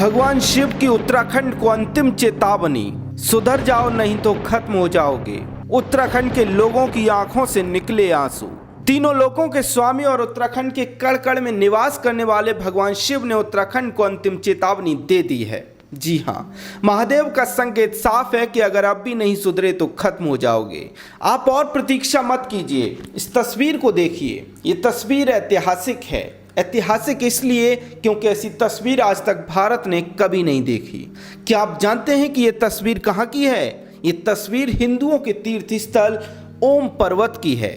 भगवान शिव की उत्तराखंड को अंतिम चेतावनी, सुधर जाओ नहीं तो खत्म हो जाओगे। उत्तराखंड के लोगों की आंखों से निकले आंसू। तीनों लोकों के स्वामी और उत्तराखंड के कड़ में निवास करने वाले भगवान शिव ने उत्तराखंड को अंतिम चेतावनी दे दी है। जी हाँ, महादेव का संकेत साफ है कि अगर अब भी नहीं सुधरे तो खत्म हो जाओगे। आप और प्रतीक्षा मत कीजिए, इस तस्वीर को देखिए। ये तस्वीर ऐतिहासिक है। ऐतिहासिक इसलिए क्योंकि ऐसी तस्वीर आज तक भारत ने कभी नहीं देखी। क्या आप जानते हैं कि ये तस्वीर कहाँ की है? ये तस्वीर हिंदुओं के तीर्थ स्थल ओम पर्वत की है,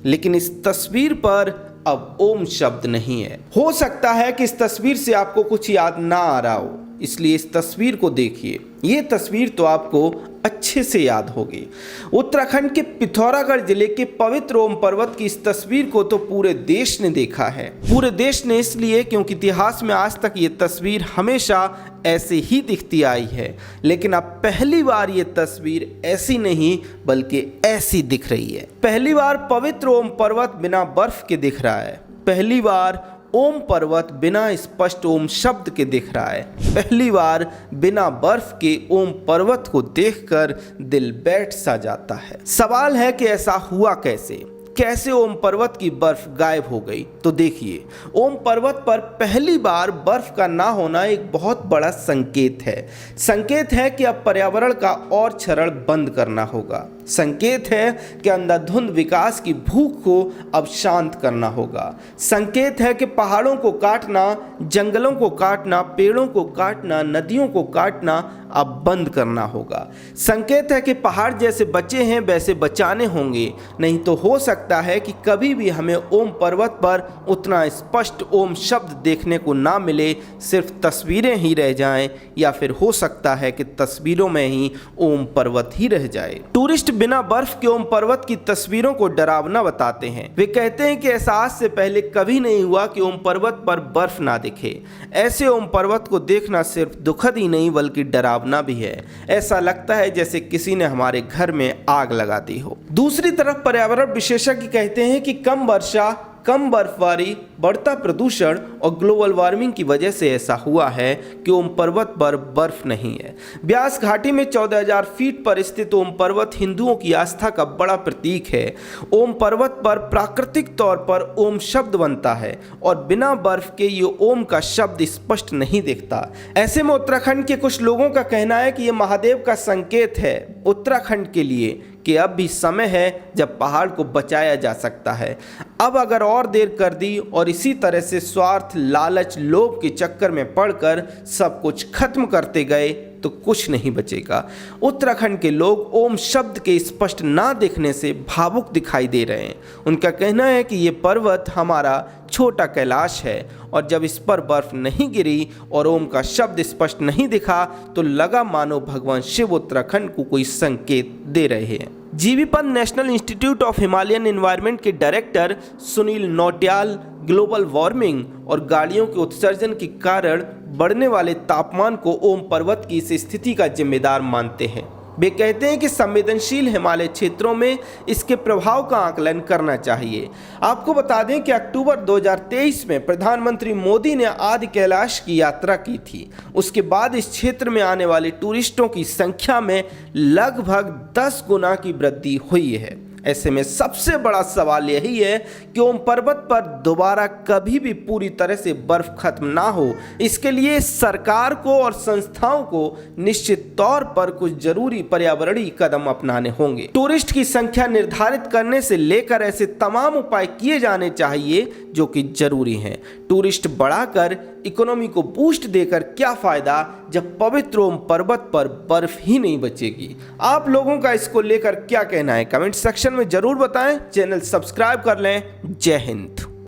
लेकिन इस तस्वीर पर अब ओम शब्द नहीं है। हो सकता है कि इस तस्वीर से आपको कुछ याद ना आ रहा हो, इसलिए इस तस्वीर को देखिए। ये तस्वीर तो आपको अच्छे से याद होगी। उत्तराखंड के पिथौरागढ़ जिले के पवित्र ओम पर्वत की इस तस्वीर को तो पूरे देश ने देखा है। पूरे देश ने इसलिए क्योंकि इतिहास में आज तक ये तस्वीर हमेशा ऐसे ही दिखती आई है, लेकिन अब पहली बार ये तस्वीर ऐसी नहीं बल्कि ऐसी दिख रही है। पहली बार पवित्र ओम पर्वत बिना बर्फ के दिख रहा है। पहली बार ओम पर्वत बिना स्पष्ट ओम शब्द के दिख रहा है। पहली बार बिना बर्फ के ओम पर्वत को देखकर दिल बैठ सा जाता है। सवाल है कि ऐसा हुआ कैसे ओम पर्वत की बर्फ गायब हो गई? तो देखिए, ओम पर्वत पर पहली बार बर्फ का ना होना एक बहुत बड़ा संकेत है। संकेत है कि अब पर्यावरण का और क्षरण बंद करना होगा। संकेत है कि अंधाधुंध विकास की भूख को अब शांत करना होगा। संकेत है कि पहाड़ों को काटना, जंगलों को काटना, पेड़ों को काटना, नदियों को काटना अब बंद करना होगा। संकेत है कि पहाड़ जैसे बचे हैं वैसे बचाने होंगे, नहीं तो हो सकता है कि कभी भी हमें ओम पर्वत पर उतना स्पष्ट ओम शब्द देखने को ना मिले, सिर्फ तस्वीरें ही रह जाएं, या फिर हो सकता है कि तस्वीरों में ही ओम पर्वत ही रह जाए। टूरिस्ट बिना बर्फ के ओम पर्वत की तस्वीरों को डरावना बताते हैं। वे कहते हैं कि ऐसा आज से पहले कभी नहीं हुआ कि ओम पर्वत पर बर्फ ना दिखे। ऐसे ओम पर्वत को देखना सिर्फ दुखद ही नहीं बल्कि डरावना भी है। ऐसा लगता है जैसे किसी ने हमारे घर में आग लगा दी हो। दूसरी तरफ पर्यावरण विशेषज्ञ कहते हैं कि कम वर्षा, कम बर्फबारी, बढ़ता प्रदूषण और ग्लोबल वार्मिंग की वजह से ऐसा हुआ है कि ओम पर्वत पर बर्फ नहीं है। ब्यास घाटी में 14,000 फीट पर स्थित ओम पर्वत हिंदुओं की आस्था का बड़ा प्रतीक है। ओम पर्वत पर प्राकृतिक तौर पर ओम शब्द बनता है और बिना बर्फ के ये ओम का शब्द स्पष्ट नहीं दिखता। ऐसे में उत्तराखंड के कुछ लोगों का कहना है कि यह महादेव का संकेत है उत्तराखंड के लिए कि अब भी समय है जब पहाड़ को बचाया जा सकता है। अब अगर और देर कर दी और इसी तरह से स्वार्थ, लालच, लोभ के चक्कर में पड़कर सब कुछ खत्म करते गए तो कुछ नहीं बचेगा। उत्तराखंड के लोग ओम शब्द के स्पष्ट ना दिखने से भावुक दिखाई दे रहे हैं। उनका कहना है कि ये पर्वत हमारा छोटा कैलाश है और जब इस पर बर्फ नहीं गिरी और ओम का शब्द स्पष्ट नहीं दिखा तो लगा मानो भगवान शिव उत्तराखंड को कोई संकेत दे रहे हैं। GB Pant national institute of Himalayan environment के director Sunil Nautiyal global warming और गाड़ियों के उत्सर्जन के कारण बढ़ने वाले तापमान को ओम पर्वत की इस स्थिति का जिम्मेदार मानते हैं। वे कहते हैं कि संवेदनशील हिमालय क्षेत्रों में इसके प्रभाव का आकलन करना चाहिए। आपको बता दें कि अक्टूबर 2023 में प्रधानमंत्री मोदी ने आदि कैलाश की यात्रा की थी। उसके बाद इस क्षेत्र में आने वाले टूरिस्टों की संख्या में लगभग 10 गुना की वृद्धि हुई है। ऐसे में सबसे बड़ा सवाल यही है कि ओम पर्वत पर दोबारा कभी भी पूरी तरह से बर्फ खत्म ना हो। इसके लिए सरकार को और संस्थाओं को निश्चित तौर पर कुछ जरूरी पर्यावरणीय कदम अपनाने होंगे। टूरिस्ट की संख्या निर्धारित करने से लेकर ऐसे तमाम उपाय किए जाने चाहिए जो कि जरूरी हैं। टूरिस्ट बढ़ाकर इकोनॉमी को बूस्ट देकर क्या फायदा जब पवित्र ओम पर्वत पर बर्फ ही नहीं बचेगी। आप लोगों का इसको लेकर क्या कहना है? कमेंट सेक्शन में जरूर बताएं। चैनल सब्सक्राइब कर लें। जय हिंद।